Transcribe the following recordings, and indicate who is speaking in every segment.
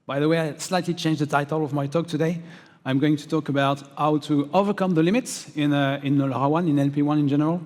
Speaker 1: By the way, I slightly changed the title of my talk today. I'm going to talk about how to overcome the limits in LoRaWAN, in LP1 in general,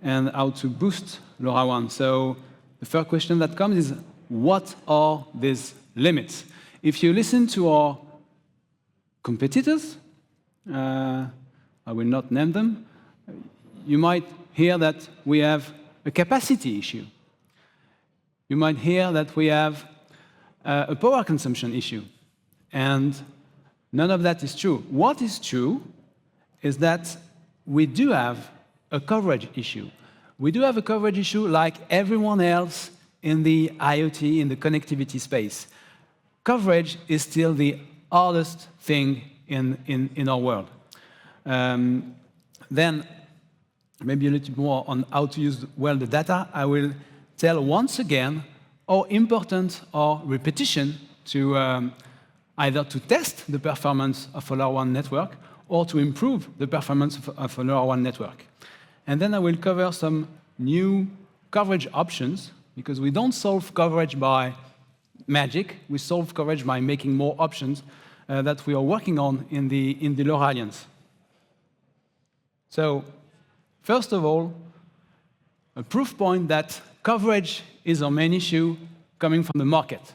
Speaker 1: and how to boost LoRaWAN. So the first question that comes is, what are these limits? If you listen to our competitors, I will not name them, you might hear that we have a capacity issue. You might hear that we have a power consumption issue. And none of that is true. What is true is that we do have a coverage issue. We do have a coverage issue like everyone else in the IoT, in the connectivity space. Coverage is still the hardest thing in our world. Then, maybe a little more on how to use well the data. I will tell once again how important are repetition to either to test the performance of a LoRaWAN network or to improve the performance of a LoRaWAN network. And then I will cover some new coverage options, because we don't solve coverage by magic. We solve coverage by making more options that we are working on in the LoRa Alliance. So, first of all, a proof point that coverage is our main issue coming from the market.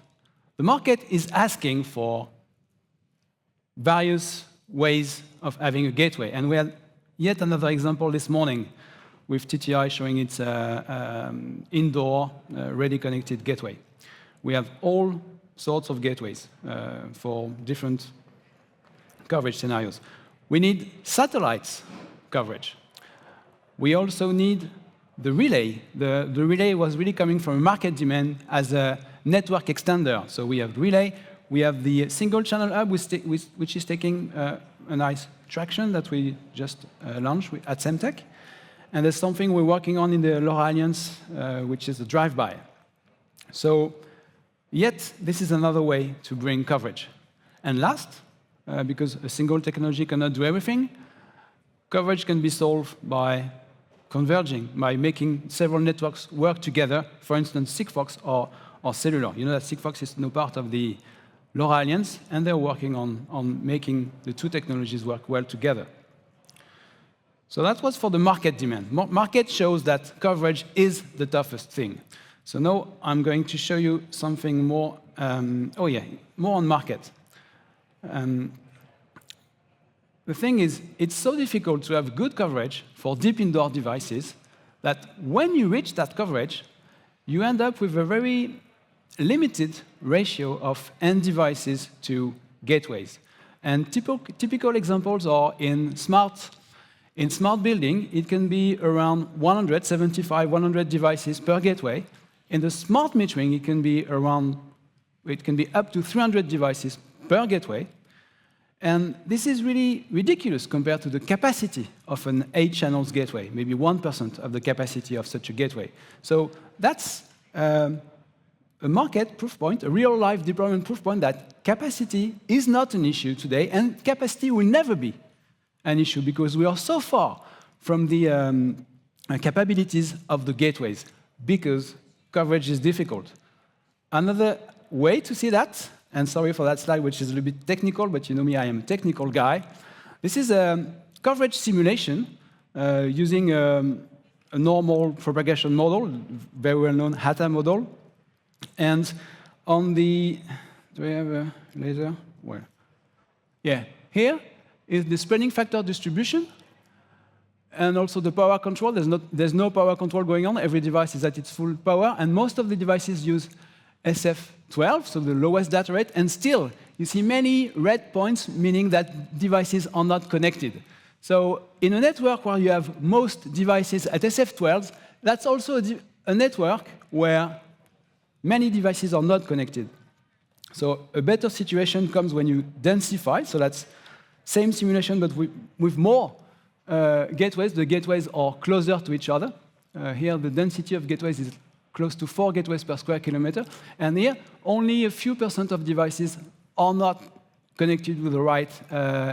Speaker 1: The market is asking for various ways of having a gateway. And we had yet another example this morning with TTI showing its indoor ready connected gateway. We have all sorts of gateways for different coverage scenarios. We need satellites coverage. We also need the relay. The relay was really coming from a market demand as a network extender. So we have relay, we have the single channel hub, which is taking a nice traction that we just launched at Semtech. And there's something we're working on in the LoRa Alliance, which is the drive-by. So yet, this is another way to bring coverage. And last, because a single technology cannot do everything, coverage can be solved by converging, by making several networks work together, for instance, Sigfox or cellular. You know that Sigfox is now part of the LoRa Alliance, and they're working on making the two technologies work well together. So that was for the market demand. Market shows that coverage is the toughest thing. So now I'm going to show you something more, more on market. The thing is, it's so difficult to have good coverage for deep indoor devices that when you reach that coverage, you end up with a very limited ratio of end devices to gateways. And typical examples are in smart building, it can be around 175, 100 devices per gateway. In the smart metering, it can be up to 300 devices per gateway. And this is really ridiculous compared to the capacity of an 8-channels gateway, maybe 1% of the capacity of such a gateway. So that's a market proof point, a real-life deployment proof point that capacity is not an issue today, and capacity will never be an issue because we are so far from the capabilities of the gateways because coverage is difficult. Another way to see that, and sorry for that slide, which is a little bit technical, but you know me, I am a technical guy. This is a coverage simulation using a normal propagation model, very well-known HATA model. And on the, do we have a laser? Where? Yeah, here is the spreading factor distribution, and also the power control. There's no power control going on. Every device is at its full power, and most of the devices use SF12, so the lowest data rate, and still, you see many red points, meaning that devices are not connected. So in a network where you have most devices at SF12, that's also a network where many devices are not connected. So a better situation comes when you densify, so that's same simulation, but with more gateways. The gateways are closer to each other. Here, the density of gateways is close to 4 gateways per square kilometer. And here, only a few % of devices are not connected with the right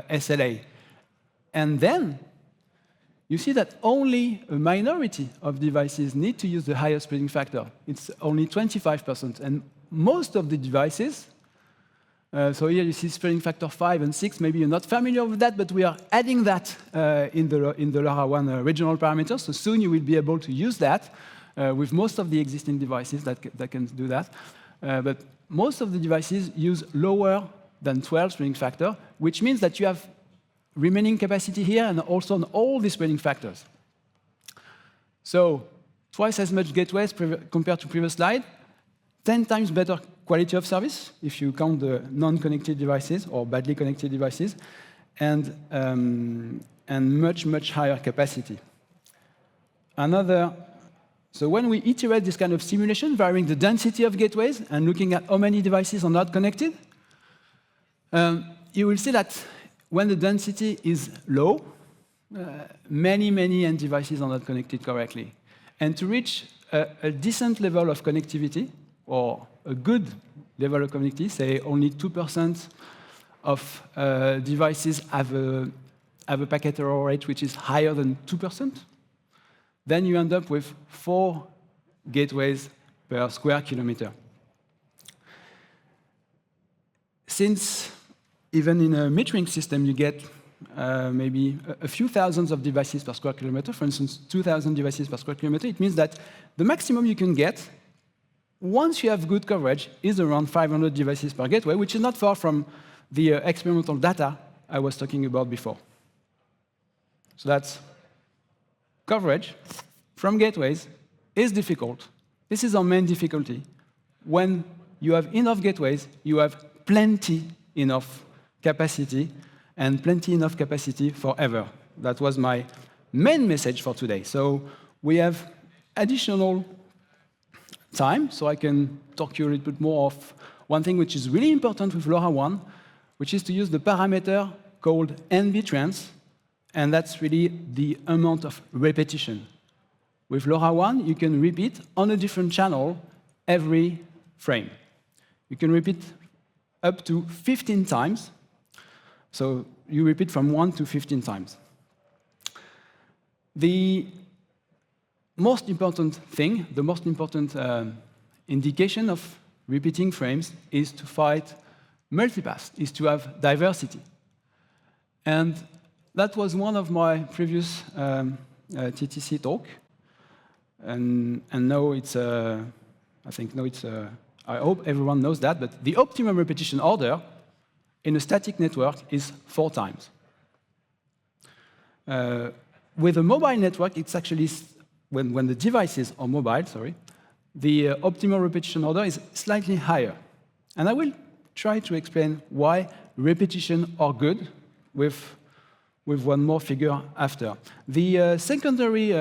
Speaker 1: SLA. And then, you see that only a minority of devices need to use the higher spreading factor. It's only 25%. And most of the devices So here you see spreading factor 5 and 6. Maybe you're not familiar with that, but we are adding that in the LoRaWAN regional parameters. So soon you will be able to use that with most of the existing devices that can do that. But most of the devices use lower than 12 spreading factor, which means that you have remaining capacity here and also on all the spreading factors. So twice as much gateways compared to previous slide, 10 times better quality of service, if you count the non-connected devices or badly connected devices, and much, much higher capacity. So when we iterate this kind of simulation, varying the density of gateways and looking at how many devices are not connected, you will see that when the density is low, many, many end devices are not connected correctly. And to reach a decent level of connectivity, or a good level of connectivity, say only 2% of devices have a packet error rate which is higher than 2%, then you end up with 4 gateways per square kilometer. Since even in a metering system you get maybe a few thousands of devices per square kilometer, for instance, 2,000 devices per square kilometer, it means that the maximum you can get once you have good coverage is around 500 devices per gateway, which is not far from the experimental data I was talking about before. So that's coverage from gateways is difficult. This is our main difficulty. When you have enough gateways, you have plenty enough capacity, and plenty enough capacity forever. That was my main message for today. So we have additional time, so I can talk to you a little bit more of one thing which is really important with LoRaWAN, which is to use the parameter called NB-trans, and that's really the amount of repetition. With LoRaWAN, you can repeat on a different channel every frame. You can repeat up to 15 times, so you repeat from 1 to 15 times. The most important thing, the most important indication of repeating frames is to fight multipath, is to have diversity. And that was one of my previous TTC talk. And now it's, I hope everyone knows that, but the optimum repetition order in a static network is 4 times. With a mobile network, it's actually, when the devices are mobile, the optimal repetition order is slightly higher. And I will try to explain why repetition are good with one more figure after. The secondary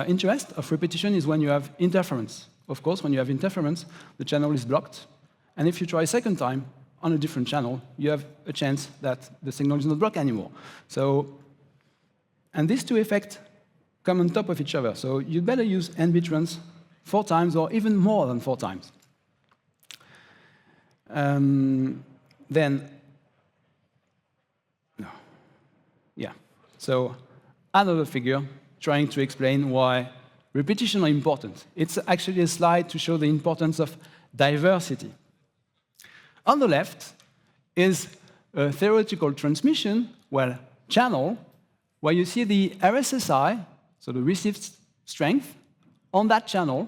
Speaker 1: interest of repetition is when you have interference. Of course, when you have interference, the channel is blocked. And if you try a second time on a different channel, you have a chance that the signal is not blocked anymore. So, and these two effects come on top of each other. So you better use NB-trans 4 times or even more than 4 times. So another figure trying to explain why repetition are important. It's actually a slide to show the importance of diversity. On the left is a theoretical transmission, channel, where you see the RSSI, so the received strength, on that channel,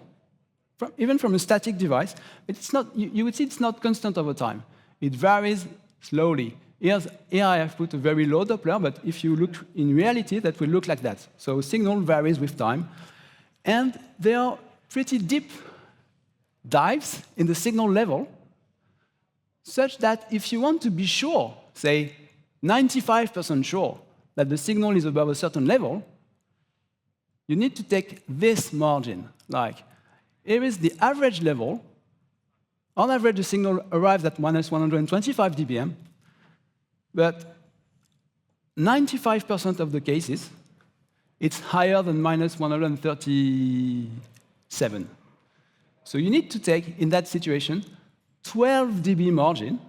Speaker 1: even from a static device. It's not, you would see it's not constant over time. It varies slowly. Here I have put a very low Doppler, but if you look in reality, that will look like that. So signal varies with time. And there are pretty deep dives in the signal level, such that if you want to be sure, say 95% sure, that the signal is above a certain level, you need to take this margin. Like, here is the average level. On average, the signal arrives at minus 125 dBm, but 95% of the cases, it's higher than minus 137. So you need to take, in that situation, 12 dB margin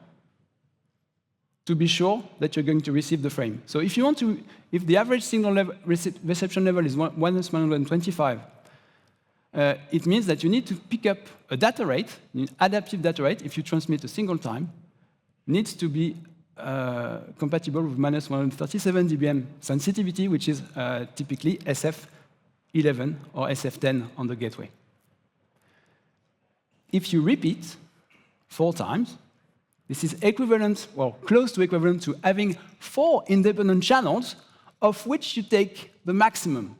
Speaker 1: to be sure that you're going to receive the frame. So if you want to, if the average signal level, reception level is minus 125, it means that you need to pick up a data rate, an adaptive data rate, if you transmit a single time, needs to be compatible with minus 137 dBm sensitivity, which is typically SF11 or SF10 on the gateway. If you repeat 4 times, this is equivalent, or close to equivalent, to having 4 independent channels, of which you take the maximum.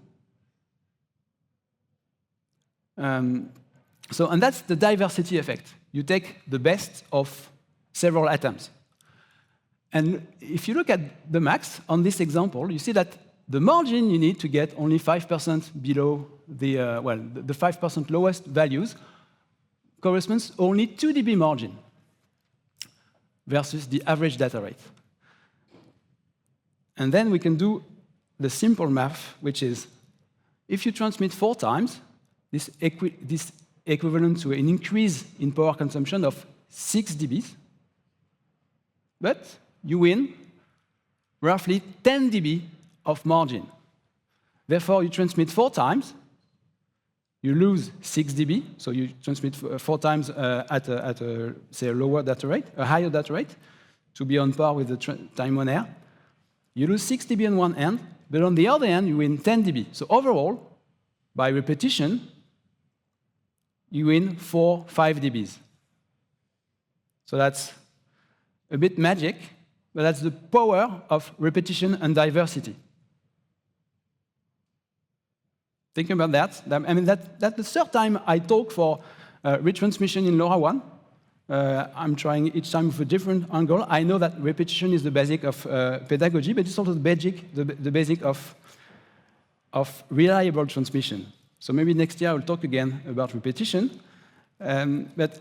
Speaker 1: And that's the diversity effect. You take the best of several atoms. And if you look at the max on this example, you see that the margin you need to get only 5% below the 5% lowest values corresponds only 2 dB margin versus the average data rate. And then we can do the simple math, which is if you transmit 4 times, this equivalent to an increase in power consumption of 6 dB, but you win roughly 10 dB of margin. Therefore, you transmit 4 times, you lose 6 dB, so you transmit 4 times at a, say, a lower data rate, a higher data rate, to be on par with the time on air. You lose 6 dB on one end, but on the other end, you win 10 dB. So overall, by repetition, you win 4, 5 dBs. So that's a bit magic, but that's the power of repetition and diversity. Think about that. I mean, that's the third time I talk for retransmission in LoRaWAN. I'm trying each time with a different angle. I know that repetition is the basic of pedagogy, but it's also the basic of reliable transmission. So maybe next year I'll talk again about repetition. But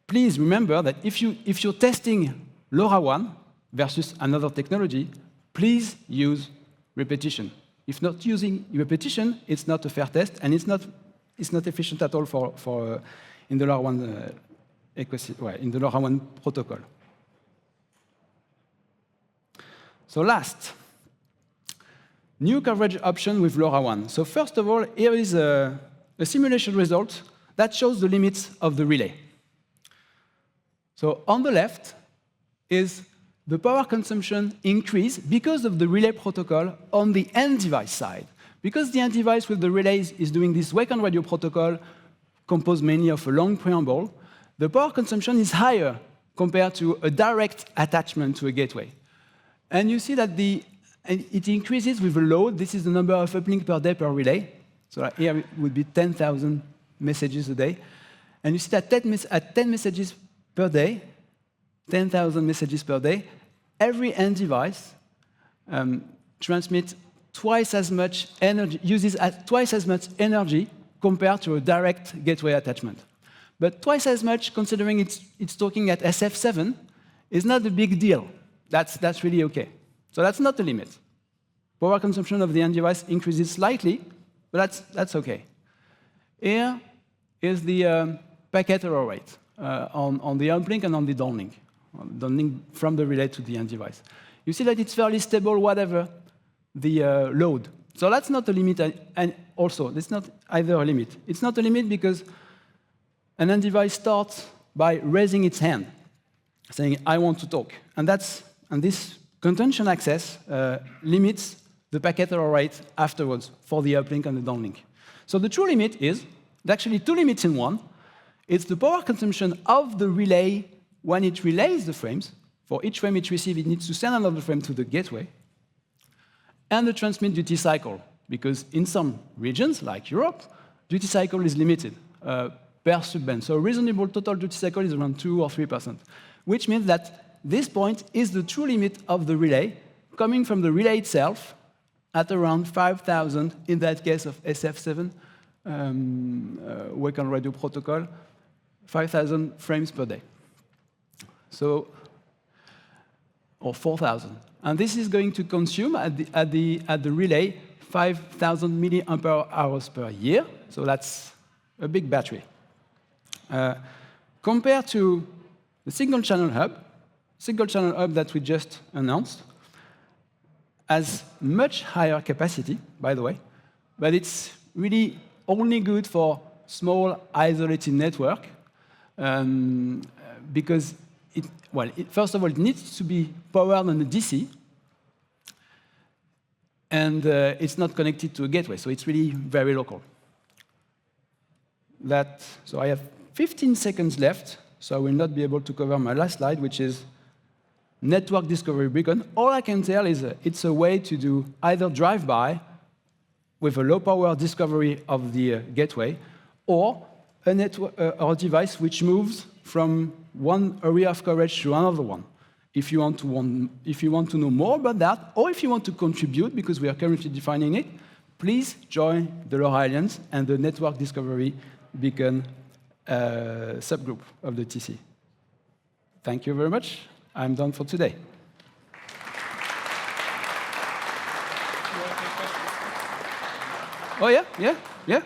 Speaker 1: please remember that if you're testing LoRaWAN versus another technology, please use repetition. If not using repetition, it's not a fair test, and it's not efficient at all for in the LoRaWAN in the LoRaWAN protocol. So last, new coverage option with LoRaWAN. So first of all, here is a simulation result that shows the limits of the relay. So on the left is the power consumption increase because of the relay protocol on the end device side. Because the end device with the relays is doing this wake and radio protocol composed mainly of a long preamble, the power consumption is higher compared to a direct attachment to a gateway. And you see that it increases with a load. This is the number of uplink per day per relay. So here it would be 10,000 messages a day. And you see that at 10 messages per day, 10,000 messages per day, every end device transmits twice as much energy, uses twice as much energy compared to a direct gateway attachment. But twice as much, considering it's talking at SF7, is not a big deal. That's really OK. So that's not the limit. Power consumption of the end device increases slightly, but that's OK. Here is the packet error rate on the uplink and on the downlink. From the relay to the end device. You see that it's fairly stable, whatever the load. So that's not a limit, and also, it's not either a limit. It's not a limit because an end device starts by raising its hand, saying, I want to talk. And this contention access limits the packet error rate afterwards for the uplink and the downlink. So the true limit is actually 2 limits in one. It's the power consumption of the relay when it relays the frames. For each frame it receives, it needs to send another frame to the gateway. And the transmit duty cycle, because in some regions, like Europe, duty cycle is limited per subband. So a reasonable total duty cycle is around 2 or 3%, which means that this point is the true limit of the relay, coming from the relay itself at around 5,000, in that case of SF7, wake and radio protocol, 5,000 frames per day. So, or 4,000. And this is going to consume at the relay 5,000 milliampere hours per year. So that's a big battery. Compared to the single channel hub that we just announced has much higher capacity, by the way, but it's really only good for small isolated network because first of all, it needs to be powered on a DC, and it's not connected to a gateway, so it's really very local. So I have 15 seconds left, so I will not be able to cover my last slide, which is network discovery beacon. All I can tell is it's a way to do either drive-by with a low-power discovery of the gateway, or a device which moves from one area of coverage to another one. If you want to know more about that, or if you want to contribute, because we are currently defining it, please join the LoRa Alliance and the Network Discovery Beacon subgroup of the TC. Thank you very much. I'm done for today. Oh, yeah?